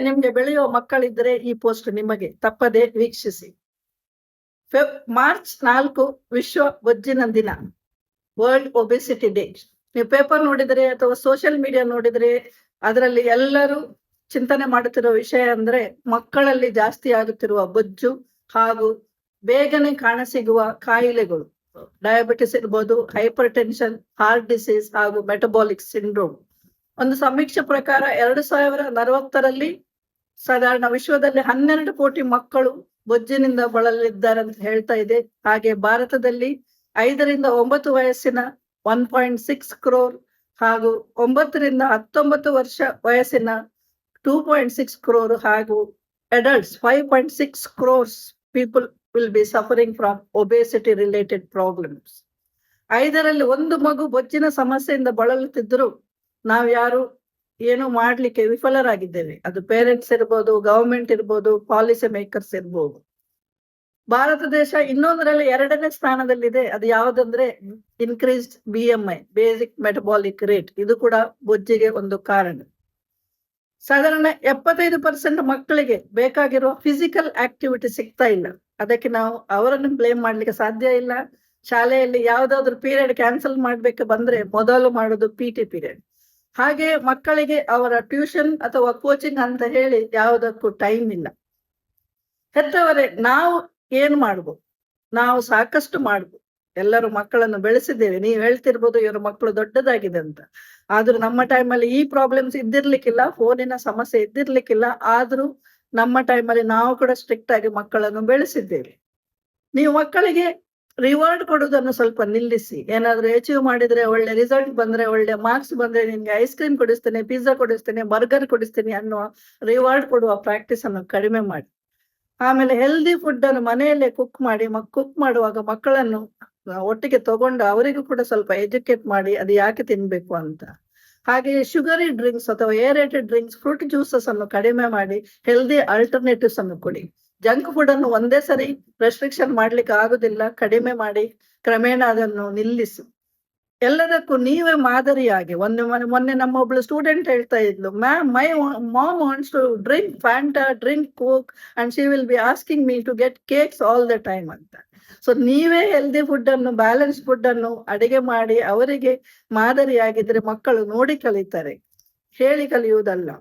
ನಿಮ್ಗೆ ಬೆಳೆಯುವ ಮಕ್ಕಳಿದ್ರೆ ಈ ಪೋಸ್ಟ್ ನಿಮಗೆ ತಪ್ಪದೆ ವೀಕ್ಷಿಸಿ. ಮಾರ್ಚ್ 4 ವಿಶ್ವ ಬೊಜ್ಜಿನ ದಿನ, ವರ್ಲ್ಡ್ ಒಬೆಸಿಟಿ ಡೇ. ನೀವು ಪೇಪರ್ ನೋಡಿದ್ರೆ ಅಥವಾ ಸೋಷಿಯಲ್ ಮೀಡಿಯಾ ನೋಡಿದ್ರೆ ಅದರಲ್ಲಿ ಎಲ್ಲರೂ ಚಿಂತನೆ ಮಾಡುತ್ತಿರುವ ವಿಷಯ ಅಂದ್ರೆ ಮಕ್ಕಳಲ್ಲಿ ಜಾಸ್ತಿ ಆಗುತ್ತಿರುವ ಬೊಜ್ಜು ಹಾಗೂ ಬೇಗನೆ ಕಾಣಸಿಗುವ ಕಾಯಿಲೆಗಳು. ಡಯಾಬಿಟಿಸ್ ಇರ್ಬೋದು, ಹೈಪರ್ ಟೆನ್ಷನ್, ಹಾರ್ಟ್ ಡಿಸೀಸ್ ಹಾಗೂ ಮೆಟಬಾಲಿಕ್ ಸಿಂಡ್ರೋಮ್. ಒಂದು ಸಮೀಕ್ಷೆ ಪ್ರಕಾರ 2040ರಲ್ಲಿ ಸಾಧಾರಣ ವಿಶ್ವದಲ್ಲಿ 12 ಕೋಟಿ ಮಕ್ಕಳು ಬೊಜ್ಜಿನಿಂದ ಬಳಲಿದ್ದಾರೆ ಅಂತ ಹೇಳ್ತಾ ಇದೆ. ಹಾಗೆ ಭಾರತದಲ್ಲಿ 5 ರಿಂದ 9 ವಯಸ್ಸಿನ 1.6 ಕ್ರೋರ್ ಹಾಗೂ 9 ರಿಂದ 19 ವರ್ಷ ವಯಸ್ಸಿನ 2.6 ಕ್ರೋರ್ ಹಾಗೂ adults 5.6 crores people will be suffering from obesity related problems. 5ರಲ್ಲಿ 1 ಮಗು ಬೊಜ್ಜಿನ ಸಮಸ್ಯೆಯಿಂದ ಬಳಲುತ್ತಿದ್ದರೂ ನಾವು ಯಾರು ಏನು ಮಾಡ್ಲಿಕ್ಕೆ ವಿಫಲರಾಗಿದ್ದೇವೆ. ಅದು ಪೇರೆಂಟ್ಸ್ ಇರ್ಬೋದು, ಗವರ್ಮೆಂಟ್ ಇರ್ಬೋದು, ಪಾಲಿಸಿ ಮೇಕರ್ಸ್ ಇರ್ಬೋದು. ಭಾರತ ದೇಶ ಇನ್ನೊಂದರಲ್ಲಿ 2ನೇ ಸ್ಥಾನದಲ್ಲಿದೆ. ಅದು ಯಾವುದಂದ್ರೆ increased BMI, basic metabolic rate. ಇದು ಕೂಡ ಬೊಜ್ಜಿಗೆ ಒಂದು ಕಾರಣ. ಸಾಧಾರಣ 75% ಮಕ್ಕಳಿಗೆ ಬೇಕಾಗಿರುವ ಫಿಸಿಕಲ್ ಆಕ್ಟಿವಿಟಿ ಸಿಗ್ತಾ ಇಲ್ಲ. ಅದಕ್ಕೆ ನಾವು ಅವರನ್ನು ಬ್ಲೇಮ್ ಮಾಡ್ಲಿಕ್ಕೆ ಸಾಧ್ಯ ಇಲ್ಲ. ಶಾಲೆಯಲ್ಲಿ ಯಾವ್ದಾದ್ರು ಪೀರಿಯಡ್ ಕ್ಯಾನ್ಸಲ್ ಮಾಡ್ಬೇಕು ಬಂದ್ರೆ ಮೊದಲು ಮಾಡೋದು PT ಪೀರಿಯಡ್. ಹಾಗೆ ಮಕ್ಕಳಿಗೆ ಅವರ ಟ್ಯೂಷನ್ ಅಥವಾ ಕೋಚಿಂಗ್ ಅಂತ ಹೇಳಿ ಯಾವುದಕ್ಕೂ ಟೈಮ್ ಇಲ್ಲ. ಹೆತ್ತವರೇ ನಾವು ಏನ್ ಮಾಡ್ಬೋದು? ನಾವು ಸಾಕಷ್ಟು ಮಾಡ್ಬೋದು. ಎಲ್ಲರೂ ಮಕ್ಕಳನ್ನು ಬೆಳೆಸಿದ್ದೇವೆ. ನೀವು ಹೇಳ್ತಿರ್ಬೋದು ಇವರ ಮಕ್ಕಳು ದೊಡ್ಡದಾಗಿದೆ ಅಂತ. ಆದ್ರೂ ನಮ್ಮ ಟೈಮಲ್ಲಿ ಈ ಪ್ರಾಬ್ಲಮ್ಸ್ ಇದ್ದಿರ್ಲಿಕ್ಕಿಲ್ಲ, ಫೋನಿನ ಸಮಸ್ಯೆ ಇದ್ದಿರ್ಲಿಕ್ಕಿಲ್ಲ. ಆದ್ರೂ ನಮ್ಮ ಟೈಮಲ್ಲಿ ನಾವು ಕೂಡ ಸ್ಟ್ರಿಕ್ಟ್ ಆಗಿ ಮಕ್ಕಳನ್ನು ಬೆಳೆಸಿದ್ದೇವೆ. ನೀವು ಮಕ್ಕಳಿಗೆ ರಿವಾರ್ಡ್ ಕೊಡುವುದನ್ನು ಸ್ವಲ್ಪ ನಿಲ್ಲಿಸಿ. ಏನಾದ್ರೂ ಅಚೀವ್ ಮಾಡಿದ್ರೆ, ಒಳ್ಳೆ ರಿಸಲ್ಟ್ ಬಂದ್ರೆ, ಒಳ್ಳೆ ಮಾರ್ಕ್ಸ್ ಬಂದ್ರೆ ನಿಮ್ಗೆ ಐಸ್ ಕ್ರೀಮ್ ಕೊಡಿಸ್ತೇನೆ, ಪಿಜ್ಜಾ ಕೊಡಿಸ್ತೇನೆ, ಬರ್ಗರ್ ಕೊಡಿಸ್ತೇನೆ ಅನ್ನುವ ರಿವಾರ್ಡ್ ಕೊಡುವ ಪ್ರಾಕ್ಟೀಸ್ ಅನ್ನು ಕಡಿಮೆ ಮಾಡಿ. ಆಮೇಲೆ ಹೆಲ್ದಿ ಫುಡ್ ಅನ್ನು ಮನೆಯಲ್ಲೇ ಕುಕ್ ಮಾಡಿ, ಕುಕ್ ಮಾಡುವಾಗ ಮಕ್ಕಳನ್ನು ಒಟ್ಟಿಗೆ ತಗೊಂಡು ಅವರಿಗೂ ಕೂಡ ಸ್ವಲ್ಪ ಎಜುಕೇಟ್ ಮಾಡಿ ಅದು ಯಾಕೆ ತಿನ್ಬೇಕು ಅಂತ. ಹಾಗೆ ಶುಗರಿ ಡ್ರಿಂಕ್ಸ್ ಅಥವಾ ಏರೇಟೆಡ್ ಡ್ರಿಂಕ್ಸ್, ಫ್ರೂಟ್ ಜ್ಯೂಸಸ್ ಅನ್ನು ಕಡಿಮೆ ಮಾಡಿ ಹೆಲ್ದಿ ಆಲ್ಟರ್ನೇಟಿವ್ಸ್ ಅನ್ನು ಕೊಡಿ. ಜಂಕ್ ಫುಡ್ ಅನ್ನು ಒಂದೇ ಸರಿ ರೆಸ್ಟ್ರಿಕ್ಷನ್ ಮಾಡ್ಲಿಕ್ಕೆ ಆಗುದಿಲ್ಲ. ಕಡಿಮೆ ಮಾಡಿ ಕ್ರಮೇಣ ಅದನ್ನು ನಿಲ್ಲಿಸಿ. ಎಲ್ಲದಕ್ಕೂ ನೀವೇ ಮಾದರಿಯಾಗಿ. ಮೊನ್ನೆ ನಮ್ಮ ಒಬ್ಳು ಸ್ಟೂಡೆಂಟ್ ಹೇಳ್ತಾ ಇದ್ಲು, ma'am my mom wants to drink Fanta, drink Coke and she will be asking me to get cakes all the time ಅಂತ. ಸೊ ನೀವೇ ಹೆಲ್ದಿ ಫುಡ್ ಅನ್ನು, ಬ್ಯಾಲೆನ್ಸ್ ಫುಡ್ ಅನ್ನು ಅಡಿಗೆ ಮಾಡಿ ಅವರಿಗೆ ಮಾದರಿಯಾಗಿದ್ರೆ ಮಕ್ಕಳು ನೋಡಿ ಕಲಿತಾರೆ, ಹೇಳಿ ಕಲಿಯುವುದಲ್ಲ.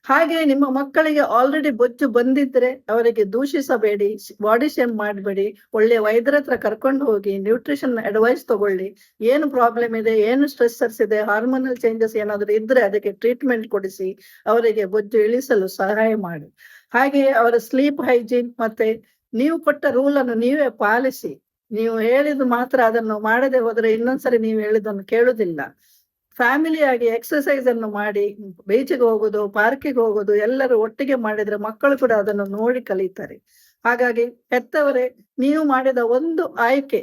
ಹಾಗೆ ನಿಮ್ಮ ಮಕ್ಕಳಿಗೆ ಆಲ್ರೆಡಿ ಬೊಜ್ಜು ಬಂದಿದ್ರೆ ಅವರಿಗೆ ದೂಷಿಸಬೇಡಿ, ಬಾಡಿ ಶೇಮ್ ಮಾಡಬೇಡಿ. ಒಳ್ಳೆ ವೈದ್ಯರ ಹತ್ರ ಕರ್ಕೊಂಡು ಹೋಗಿ ನ್ಯೂಟ್ರಿಷನ್ ಅಡ್ವೈಸ್ ತಗೊಳ್ಳಿ. ಏನು ಪ್ರಾಬ್ಲಮ್ ಇದೆ, ಏನು ಸ್ಟ್ರೆಸ್ಸರ್ಸ್ ಇದೆ, ಹಾರ್ಮೋನಲ್ ಚೇಂಜಸ್ ಏನಾದ್ರು ಇದ್ರೆ ಅದಕ್ಕೆ ಟ್ರೀಟ್ಮೆಂಟ್ ಕೊಡಿಸಿ ಅವರಿಗೆ ಬೊಜ್ಜು ಇಳಿಸಲು ಸಹಾಯ ಮಾಡಿ. ಹಾಗೆ ಅವರ ಸ್ಲೀಪ್ ಹೈಜೀನ್ ಮತ್ತೆ ನೀವು ಕೊಟ್ಟ ರೂಲ್ ಅನ್ನು ನೀವೇ ಪಾಲಿಸಿ. ನೀವು ಹೇಳಿದ್ದು ಮಾತ್ರ ಅದನ್ನು ಮಾಡದೆ ಹೋದ್ರೆ ಇನ್ನೊಂದ್ಸರಿ ನೀವು ಹೇಳಿದ್ದನ್ನು ಕೇಳುದಿಲ್ಲ. ಫ್ಯಾಮಿಲಿ ಆಗಿ ಎಕ್ಸರ್ಸೈಸ್ ಅನ್ನು ಮಾಡಿ, ಬೀಚಿಗೆ ಹೋಗೋದು, ಪಾರ್ಕಿಗೆ ಹೋಗೋದು ಎಲ್ಲರೂ ಒಟ್ಟಿಗೆ ಮಾಡಿದ್ರೆ ಮಕ್ಕಳು ಕೂಡ ಅದನ್ನು ನೋಡಿ ಕಲಿತಾರೆ. ಹಾಗಾಗಿ ಹೆತ್ತವರೇ, ನೀವು ಮಾಡಿದ ಒಂದು ಆಯ್ಕೆ,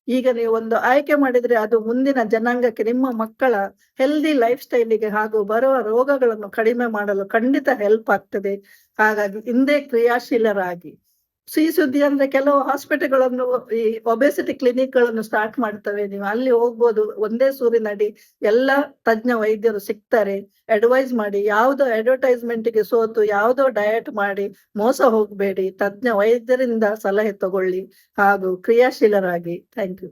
ಈಗ ನೀವು ಒಂದು ಆಯ್ಕೆ ಮಾಡಿದ್ರೆ ಅದು ಮುಂದಿನ ಜನಾಂಗಕ್ಕೆ, ನಿಮ್ಮ ಮಕ್ಕಳ ಹೆಲ್ದಿ ಲೈಫ್ ಸ್ಟೈಲಿಗೆ ಹಾಗೂ ಬರುವ ರೋಗಗಳನ್ನು ಕಡಿಮೆ ಮಾಡಲು ಖಂಡಿತ ಹೆಲ್ಪ್ ಆಗ್ತದೆ. ಹಾಗಾಗಿ ಹಿಂದೆ ಕ್ರಿಯಾಶೀಲರಾಗಿ. ಸಿಹಿ ಸುದ್ದಿ ಅಂದ್ರೆ ಕೆಲವು ಹಾಸ್ಪಿಟಲ್ಗಳನ್ನು ಈ ಒಬೆಸಿಟಿ ಕ್ಲಿನಿಕ್ ಗಳನ್ನು ಸ್ಟಾರ್ಟ್ ಮಾಡ್ತವೆ. ನೀವು ಅಲ್ಲಿ ಹೋಗ್ಬೋದು. ಒಂದೇ ಸೂರಿನಡಿ ಎಲ್ಲ ತಜ್ಞ ವೈದ್ಯರು ಸಿಗ್ತಾರೆ. ಅಡ್ವೈಸ್ ಮಾಡಿ, ಯಾವುದೋ ಅಡ್ವರ್ಟೈಸ್ಮೆಂಟ್ಗೆ ಸೋತು ಯಾವುದೋ ಡಯಟ್ ಮಾಡಿ ಮೋಸ ಹೋಗ್ಬೇಡಿ. ತಜ್ಞ ವೈದ್ಯರಿಂದ ಸಲಹೆ ತಗೊಳ್ಳಿ ಹಾಗೂ ಕ್ರಿಯಾಶೀಲರಾಗಿ. Thank you.